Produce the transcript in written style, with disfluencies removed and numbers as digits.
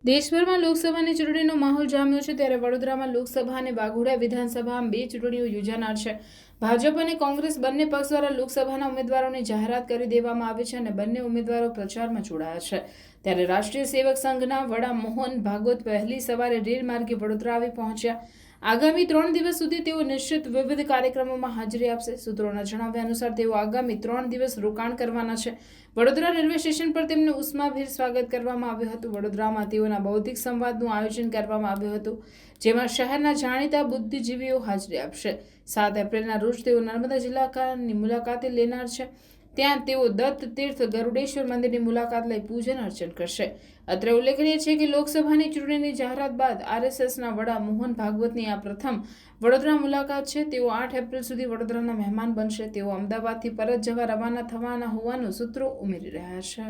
દેશભરમાં લોકસભાની ચૂંટણીનો માહોલ જામ્યો છે, ત્યારે વડોદરામાં લોકસભા અને વાઘોડિયા વિધાનસભામાં 2 ચૂંટણીઓ યોજાનાર છે. ભાજપ અને કોંગ્રેસ બંને પક્ષ દ્વારા લોકસભાના ઉમેદવારોની જાહેરાત કરી દેવામાં આવી છે અને બંને ઉમેદવારો પ્રચારમાં જોડાયા છે. ત્યારે રાષ્ટ્રીય સેવક સંઘના વડા મોહન ભાગવત વહેલી સવારે રેલ માર્ગે વડોદરા આવી પહોંચ્યા. આગામી 3 દિવસ સુધી તેઓ નિશ્ચિત વિવિધ કાર્યક્રમોમાં હાજરી આપશે. સૂત્રોના જણાવ્યા અનુસાર તેઓ આગામી 3 દિવસ રોકાણ કરવાના છે. વડોદરા રેલવે સ્ટેશન પર તેમનું ઉષ્માભેર સ્વાગત કરવામાં આવ્યું હતું. વડોદરામાં તેઓના બૌદ્ધિક સંવાદનું આયોજન કરવામાં આવ્યું હતું, જેમાં શહેરના જાણીતા બુદ્ધિજીવીઓ હાજરી આપશે. 7 એપ્રિલના રોજ તેઓ નર્મદા જિલ્લાની મુલાકાતે લેનાર છે. ત્યાં તેઓ દત્ત તીર્થ ગરુડેશ્વર મંદિરની મુલાકાત લઈ પૂજન અર્ચન કરશે. અત્રે ઉલ્લેખનીય છે કે લોકસભાની ચૂંટણીની જાહેરાત બાદ આરએસએસના વડા મોહન ભાગવતની આ પ્રથમ વડોદરા મુલાકાત છે. તેઓ 8 એપ્રિલ સુધી વડોદરાના મહેમાન બનશે. તેઓ અમદાવાદથી પરત જવા રવાના થવાના હોવાનું સૂત્રો ઉમેરી રહ્યા છે.